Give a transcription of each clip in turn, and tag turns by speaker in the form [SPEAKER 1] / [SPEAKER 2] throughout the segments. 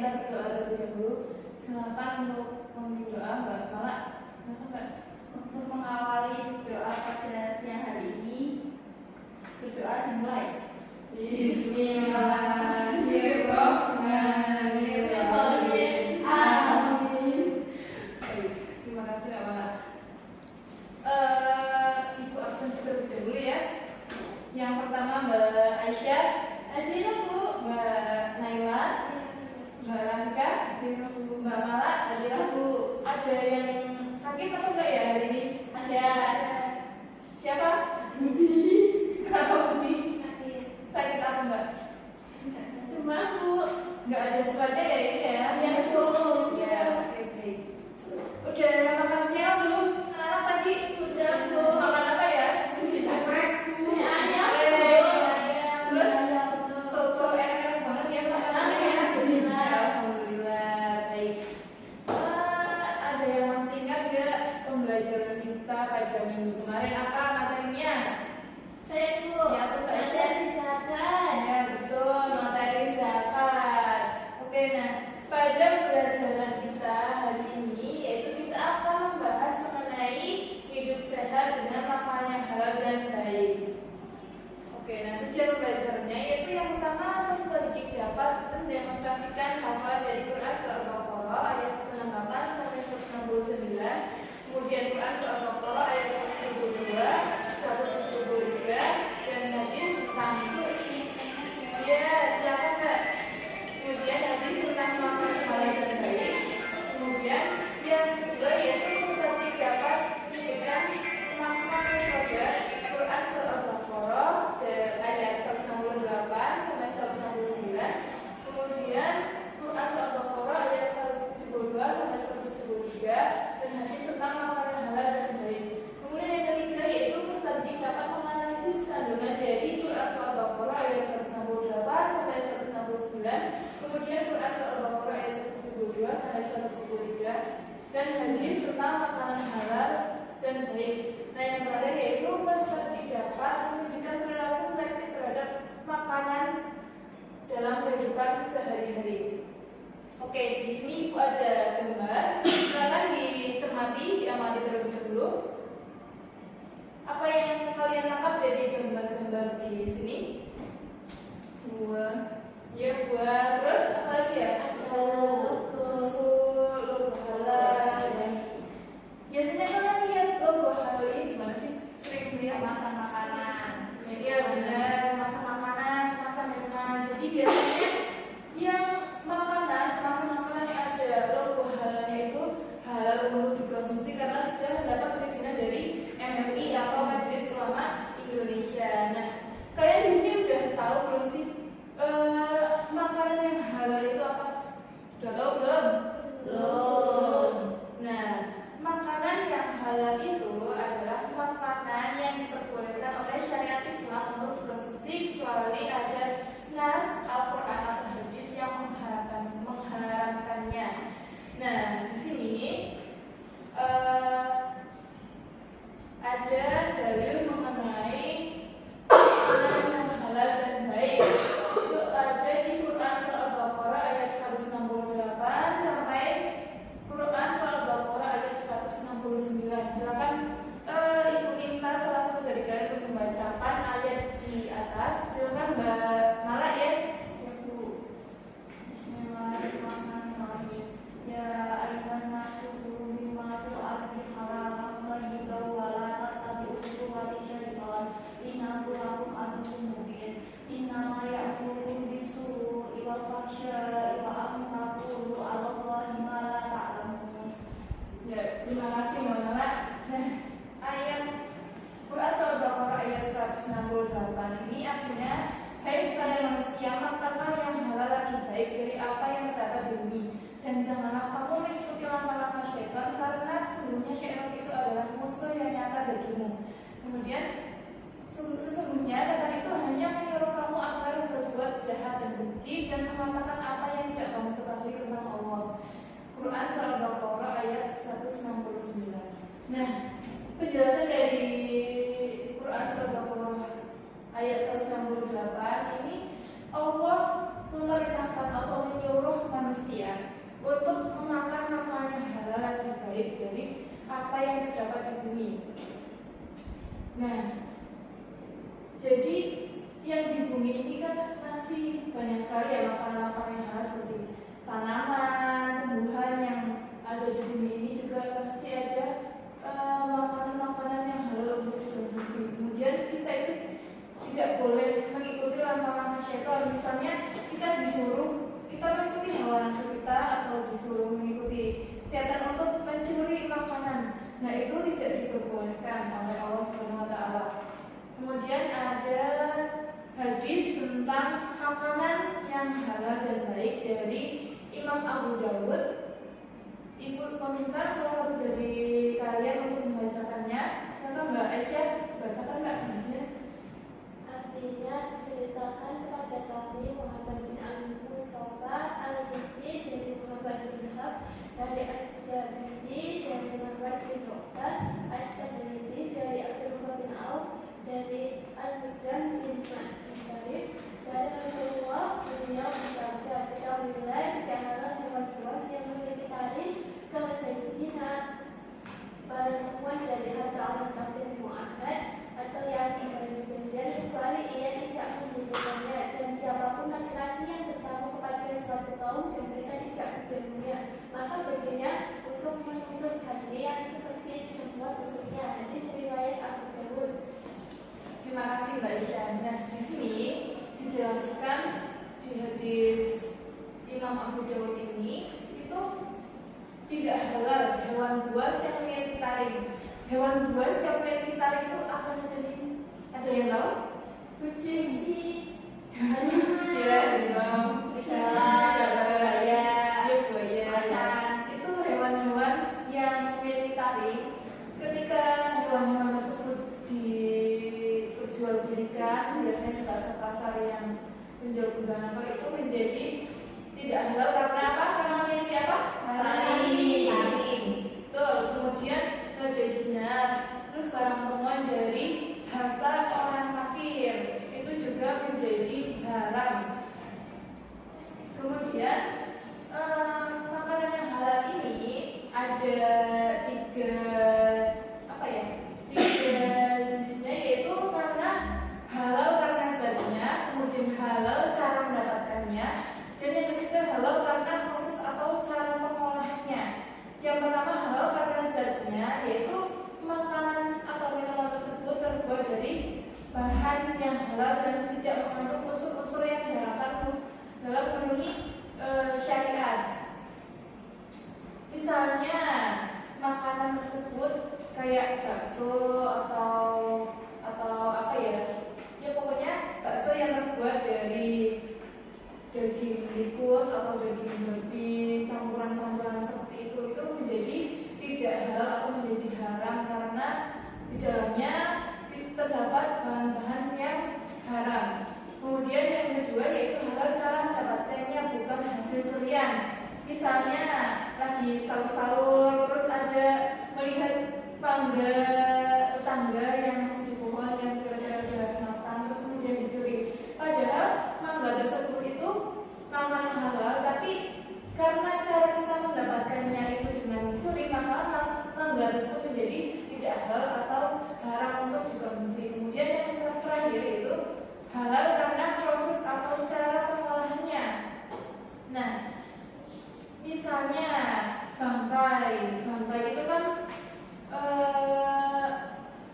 [SPEAKER 1] kita berdoa terlebih dahulu. Silakan untuk memimpin doa Mbak Mala. Silakan Mbak.
[SPEAKER 2] Untuk mengawali doa pada siang hari ini, berdoa dimulai. Bismillahirrahmanirrahim. Amin.
[SPEAKER 1] Terima kasih Mbak Mala. Ibu absen terlebih dahulu ya. Yang pertama Mbak Aisyah,
[SPEAKER 2] Hadirah Bu.
[SPEAKER 1] Mbak Naila, Mbak Rangka, Mbak Mala, hadirah Bu. Ada yang sakit atau enggak ya hari ini?
[SPEAKER 2] Ada.
[SPEAKER 1] Siapa? Budi. Kenapa Budi? Sakit apa Mbak?
[SPEAKER 2] Demam Bu.
[SPEAKER 1] Enggak ada suratnya ya ini ya?
[SPEAKER 2] Ya, Bu.
[SPEAKER 1] Ya, oke baik. Udah makan siang belum? Anak tadi
[SPEAKER 2] Sudah Bu.
[SPEAKER 1] makan apa ya? Geprek Bu.
[SPEAKER 2] Mie ayam, Bu.
[SPEAKER 1] Ayam. Terus
[SPEAKER 2] Iya, betul.
[SPEAKER 1] soto enak-enak banget ya makanannya ya.
[SPEAKER 2] Alhamdulillah.
[SPEAKER 1] Alhamdulillah. Baik. Ada yang masih ingat nggak pembelajaran kita pada minggu kemarin apa materinya?
[SPEAKER 2] Baik Bu.
[SPEAKER 1] Ya, aku Mbak Aisyah.
[SPEAKER 2] Materi zakat.
[SPEAKER 1] Ya betul, materi zakat. Oke, nah pada pembelajaran kita hari ini yaitu kita akan membahas mengenai hidup sehat dengan makanan yang halal dan baik. Oke, nah tujuan pembelajarannya yaitu yang pertama peserta didik dapat mendemonstrasikan hafalan dari Quran surah Al-Baqarah ayat 168 sampai 169, kemudian Quran surah Al-Baqarah ayat 172, 173, dan hadis tentang ya silakan Kak. Kemudian hadis tentang makanan halal dan baik. Kemudian yang kedua yaitu peserta didik dapat memberikan pemahaman pada Quran surah Al-Baqarah ayat 168 sampai 169. Kemudian Quran surah Al-Baqarah ayat 172 sampai 173 dan hadis tentang makanan halal dan baik. Kemudian yang ketiga yaitu peserta didik dapat menganalisis kandungan dari Quran surah Al-Baqarah ayat 168 sampai 169. Kemudian Quran surah Al-Baqarah ayat 172 sampai 173 dan hadis tentang makanan halal dan baik. Nah yang terakhir yaitu peserta didik dapat menunjukkan perilaku selektif terhadap makanan dalam kehidupan sehari-hari. Oke, di sini Ibu ada gambar. Silakan dicermati, diamati terlebih dahulu. Apa yang kalian tangkap dari gambar-gambar di sini? Buah, ya buah. Terus apa lagi ya? Susu, logo halal. Biasanya kalian lihat logo halal ini di mana sih? Sering lihat
[SPEAKER 2] Kemasan makanan.
[SPEAKER 1] iya benar, kemasan makanan, kemasan minuman. Jadi biasanya yang kemasan makanan yang ada logo halalnya itu halal untuk dikonsumsi karena sudah mendapat perizinan dari MUI atau Majelis Ulama Indonesia. Nah, kalian di sini udah tahu belum sih makanan yang halal itu apa? Udah tahu belum?
[SPEAKER 2] Belum.
[SPEAKER 1] Nah, makanan yang halal itu adalah makanan yang diperbolehkan oleh syariat Islam untuk dikonsumsi kecuali ada nas Al-Quran atau hadis yang mengharamkannya. Nah, di sini ada dalil mengenai makanan yang halal dan baik. Itu ada di Quran surah Al-Baqarah ayat 168 sampai Quran surah Al-Baqarah ayat 169. Silakan Ibu minta salah satu dari kalian untuk membacakan ayat di atas. Silakan Mbak Mala ya.
[SPEAKER 2] Bismillahirrahmanirrahim. Ya ayyuhan nasu kulu mimma fil ardi halalan thayyiban wa la tattabi'u khutuwati syaitan innahu lakum aduwwun mubin. Innama ya'muru bis-su'i wal fahsya'i wa an taqulu 'ala Allahi ma la ta'lamun.
[SPEAKER 1] Ya, terima kasih Mbak Mala. Nah, ayat Quran surah Al-Baqarah ayat 168 ini artinya, hai sekalian manusia, makanlah yang halal lagi baik dari apa yang terdapat di bumi, dan janganlah kamu mengikuti langkah-langkah syaitan karena sesungguhnya syaitan itu adalah musuh yang nyata bagimu. Kemudian sesungguhnya setan itu hanya menyuruh kamu agar berbuat jahat dan benci dan mengatakan apa yang tidak kamu ketahui tentang Allah. Quran surah Al-Baqarah ayat 169. Nah, penjelasan dari Quran surah Al-Baqarah ayat 168 ini Allah memerintahkan atau menyuruh manusia Nah, jadi yang di bumi ini kan masih banyak sekali ya makanan-makanan yang halal seperti tanaman, tumbuhan yang ada di bumi ini juga pasti ada makanan-makanan yang halal untuk dikonsumsi. Kemudian kita itu tidak boleh mengikuti langkah-langkah syaitan. Misalnya kita mengikuti hawa nafsu kita atau disuruh mengikuti syaitan untuk mencuri makanan. Nah, itu tidak diperbolehkan oleh Allah Subhanahu wa taala. Kemudian ada hadis tentang makanan yang halal dan baik dari Imam Abu Dawud. Ibu meminta salah satu dari kalian untuk membacakannya. Silakan Mbak Aisyah, bacakan Mbak hadisnya.
[SPEAKER 2] Artinya ceritakan kepada kami Muhammad bin Al-Musafa Al-Busi dari Muhammad bin Hab dari Az-Zabidi dari Muhammad bin Uqbah Al-Tabridi dari Abdullah bin Auf dari Al-Fikran bin Ma'arif dari Rasulullah beliau bersabda, ketahuilah jika halal hewan buas yang memiliki taring kalau dari Cina perempuan dari harta orang kafir mu'ahad atau yang dari penjara kecuali ia tidak membutuhkannya, dan siapapun laki-laki yang bertamu kepada suatu kaum dan mereka tidak menjamunya, maka baginya untuk menurutkannya yang seperti dibuat untuknya. Hadis riwayat Abu Dawud.
[SPEAKER 1] Terima kasih Mbak Aisyah. Nah, di sini dijelaskan di hadis Imam Abu Dawud ini itu tidak halal hewan buas yang memiliki taring. Hewan buas yang memiliki taring itu apa saja sih? Ada yang tahu? Kucing. Ya, dong. Buaya. Itu hewan-hewan yang memiliki taring. Ketika hewan-hewan tersebut diperjualbelikan, biasanya di pasar-pasar yang menjual gudangan itu menjadi tidak halal karena apa? Karena memiliki apa? Taring. Betul. Kemudian ada jinak, terus barang temuan dari harta orang kafir itu juga menjadi haram. Kemudian makanan yang halal ini ada tiga jenisnya, yaitu karena halal karena zatnya, kemudian halal cara mendapatkannya, dan yang ketiga halal karena proses atau cara pengolahnya. Yang pertama halal karena zatnya, yaitu makanan atau minuman tersebut terbuat dari bahan yang halal dan tidak mengandung unsur-unsur yang diharapkan dalam memenuhi syariat. Misalnya makanan tersebut kayak bakso atau apa ya pokoknya bakso yang terbuat dari daging tikus atau daging babi, campuran-campuran seperti itu menjadi tidak halal atau menjadi haram karena di dalamnya terdapat bahan-bahan yang haram. Kemudian yang kedua yaitu halal cara mendapatkannya, bukan hasil curian. Misalnya lagi sahur-sahur terus ada melihat mangga tetangga yang masih di pohon yang kira-kira udah matang terus kemudian dicuri. Padahal mangga tersebut itu makanan halal, tapi karena cara kita mendapatkannya itu dengan mencuri, maka mangga tersebut menjadi tidak halal atau haram untuk dikonsumsi. Kemudian yang terakhir itu halal karena proses atau cara pengolahannya. Nah, misalnya bangkai itu kan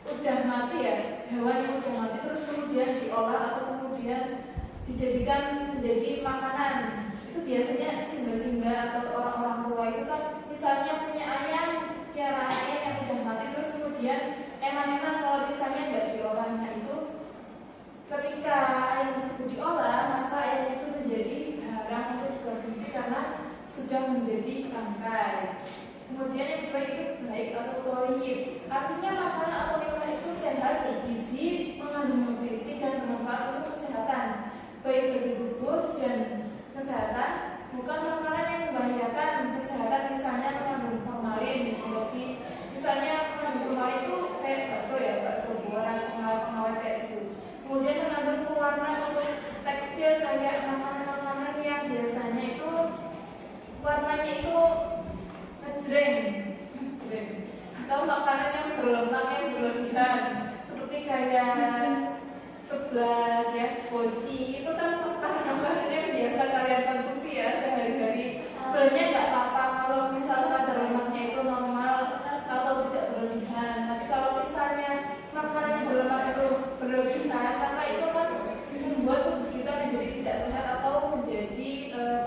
[SPEAKER 1] udah mati ya, hewan yang udah mati terus kemudian diolah atau kemudian dijadikan menjadi makanan. Itu biasanya singa-singa atau orang-orang tua itu kan misalnya punya ayam, piara ayam yang udah mati terus kemudian eman-eman kalau misalnya nggak diolah. Nah itu ketika ayam tersebut diolah, maka ayam itu menjadi haram untuk dikonsumsi karena sudah menjadi bangkai. Kemudian yang kedua itu baik atau thayyib, artinya makanan atau minuman itu sehat, bergizi, mengandung nutrisi dan bermanfaat untuk kesehatan, baik bagi tubuh dan kesehatan, bukan makanan yang membahayakan kesehatan, misalnya mengandung formalin. Jadi misalnya mengandung formalin itu kayak bakso buaran, pengawet kayak gitu. Kemudian mengandung pewarna untuk tekstil kayak makanan-makanan yang biasanya itu warnanya itu ngejreng atau makanan yang berlemak yang berlebihan seperti kayak seblak ya, mochi itu kan makanan-makanan yang biasa kalian konsumsi ya sehari-hari. Sebenarnya nggak apa-apa kalau misalkan lemaknya itu normal atau tidak berlebihan. Tapi kalau misalnya makanan yang berlemak itu berlebihan, maka itu kan membuat tubuh kita menjadi tidak sehat atau menjadi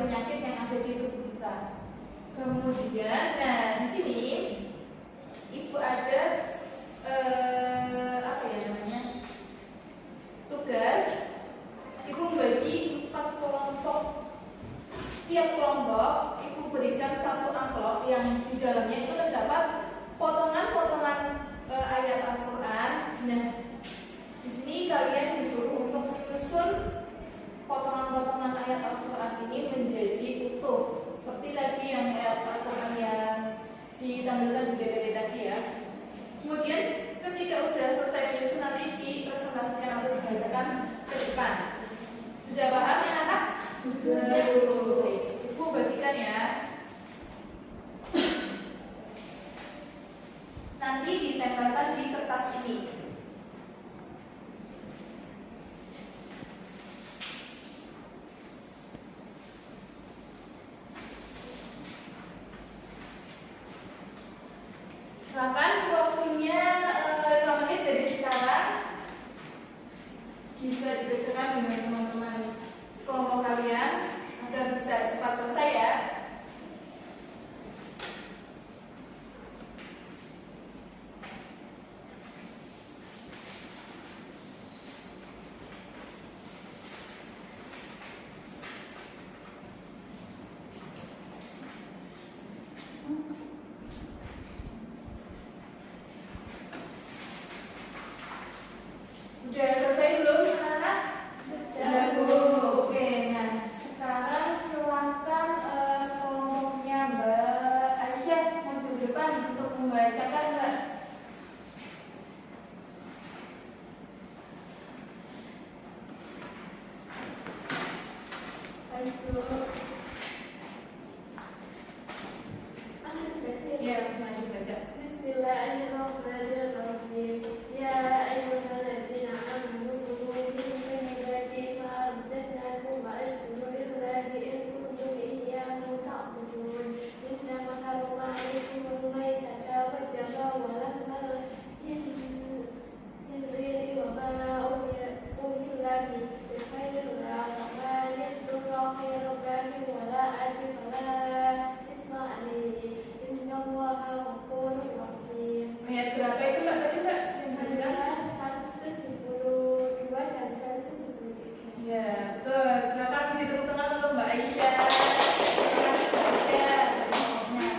[SPEAKER 1] penyakit yang ada di tubuh kita. Kemudian, nah di sini ibu ada apa ya namanya tugas. Ibu membagi 4 kelompok. Tiap kelompok ibu berikan satu amplop yang di dalamnya itu terdapat potongan-potongan ayat Al-Quran. Nah, di sini kalian disuruh untuk menyusun potongan-potongan ayat Al-Quran ini menjadi utuh. Seperti tadi yang ayat Al-Quran yang ditampilkan di PPT tadi ya. Kemudian ketika udah selesai menyusun nanti dipresentasikan atau dibacakan ke depan. Sudah paham ya anak? Sudah. Ibu bagikan ya. Nanti ditempelkan di kertas ini. Silakan waktunya 5 menit dari sekarang. Bisa dikerjakan dengan teman-teman sekelompok kalian agar bisa cepat selesai ya. Udah selesai belum anak-anak? Sudah Bu. Oke, nah sekarang silakan kelompoknya Mbak Aisyah maju ke depan untuk membacakan Mbak. Ya, langsung aja baca.
[SPEAKER 2] Bismillahirrahmanirrahim. Ya ayyuhalladzina amanu kulu min thayyibati ma razaqnakum wa asjudu lillahi in kuntum iyyahu ta'budun. Innama harrama 'alaykumul maytata wad-dama wa lahmal khinziri wa ma uhilla bihi lighayrillah faman yadurra ghayra baghin wa la 'adin fala isma 'alayhi. Innallaha ghafurur rahim.
[SPEAKER 1] Ayat berapa itu Mbak tadi Mbak? Yang bacakan?
[SPEAKER 2] 172 dan 173.
[SPEAKER 1] Ya, betul. Silakan beri tepuk tangan untuk Mbak Aisyah. Terima kasih Mbak Aisyah. Nah,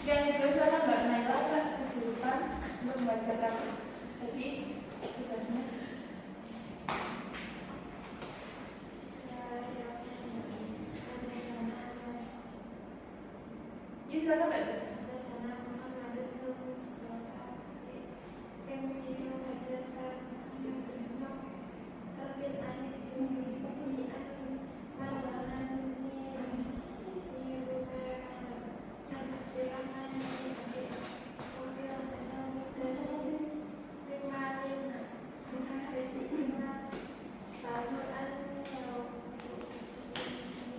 [SPEAKER 1] yang kedua silakan Mbak Naila Mbak ke depan untuk membacakan tadi tugasnya. Ya, silakan Mbak.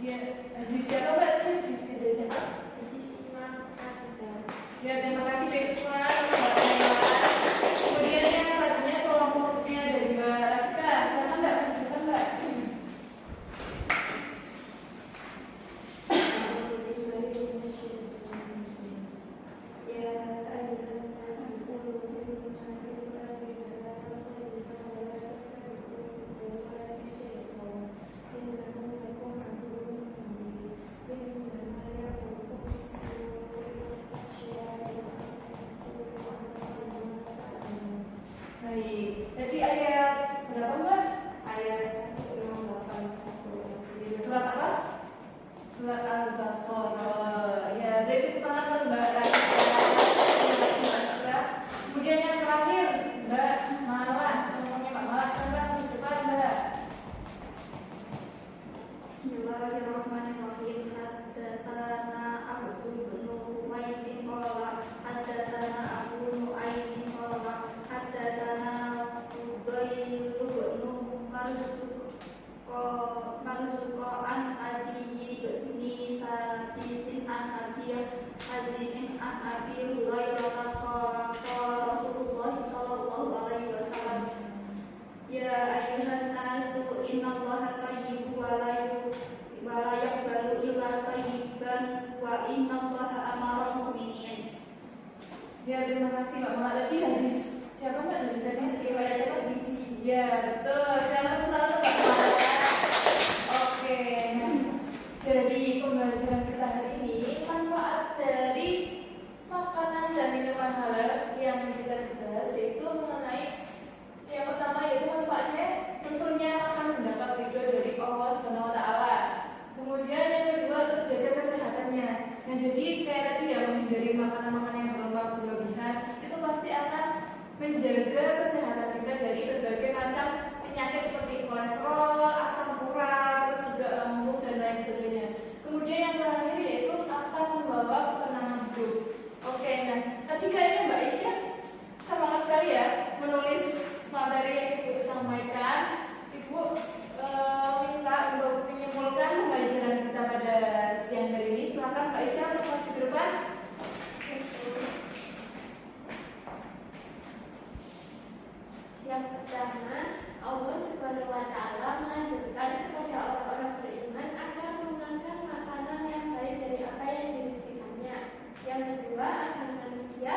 [SPEAKER 1] Ya, di siapa Mbak? Di siapa? Ya, terima kasih Mbak. Kemudian yang selanjutnya kelompoknya dari Mbak Rafika. Silakan Mbak, silakan Mbak.
[SPEAKER 2] ayuhan nasu innallaha thayyibun wa la yaqbalu illa thayyiban wa innallaha amarul mu'minin.
[SPEAKER 1] Ya, terima kasih Mbak Mama. Tadi hadis siapa Mbak? Hadis riwayat Tirmizi. Ya, betul. Saya tahu Mbak Mama. Oke, nah dari pembelajaran kita hari ini, manfaat dari makanan dan minuman halal yang kita bahas yaitu mengenai yang pertama yaitu manfaatnya tentunya akan mendapat ridho dari Allah Subhanahu wa taala. Kemudian yang kedua untuk jaga kesehatannya. Nah, jadi kayak tadi ya, menghindari makanan-makanan yang berlemak berlebihan itu pasti akan menjaga kesehatan kita dari berbagai macam penyakit seperti kolesterol, asam urat, terus juga lambung dan lain sebagainya. Kemudian yang terakhir yaitu akan membawa ketenangan hidup. Oke, nah tadi kayaknya Mbak Isya semangat sekali ya menulis materi yang Ibu sampaikan. Ibu minta untuk menyimpulkan pembelajaran kita pada siang hari ini. Silakan Mbak Isya untuk maju ke depan.
[SPEAKER 2] Yang pertama, Allah Subhanahu wa taala menganjurkan kepada orang-orang beriman agar memakan makanan yang baik dari apa yang dirizkikannya. Yang kedua, agar manusia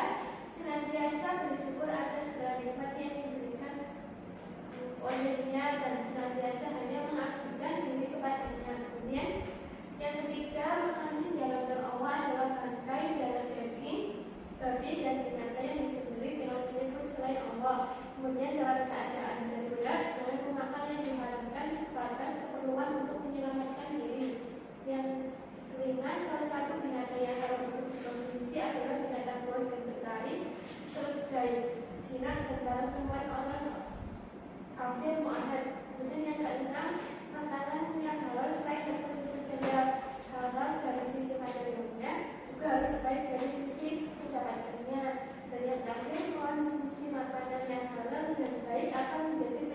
[SPEAKER 2] senantiasa bersyukur atas segala nikmat yang diberikan olehnya dan senantiasa hanya mengabdikan diri kepadanya. Kemudian, yang ketiga, makanan yang dihalalkan Allah adalah bangkai, darah daging, babi dan binatang yang disembelih dengan menyebut selain Allah. Kemudian dalam keadaan darurat, boleh memakan yang diharamkan sebatas keperluan untuk menyelamatkan diri. Yang kelima, salah satu binatang yang haram untuk dikonsumsi adalah binatang buas yang berlari, keledai, jinak dan barang temuan orang kafir mu'ahad. Kemudian yang keenam, makanan yang halal selain dapat berbeda halal dari sisi materialnya, juga harus baik dari sisi kesehatannya. Dan yang terakhir, konsumsi makanan yang halal dan baik akan menjadi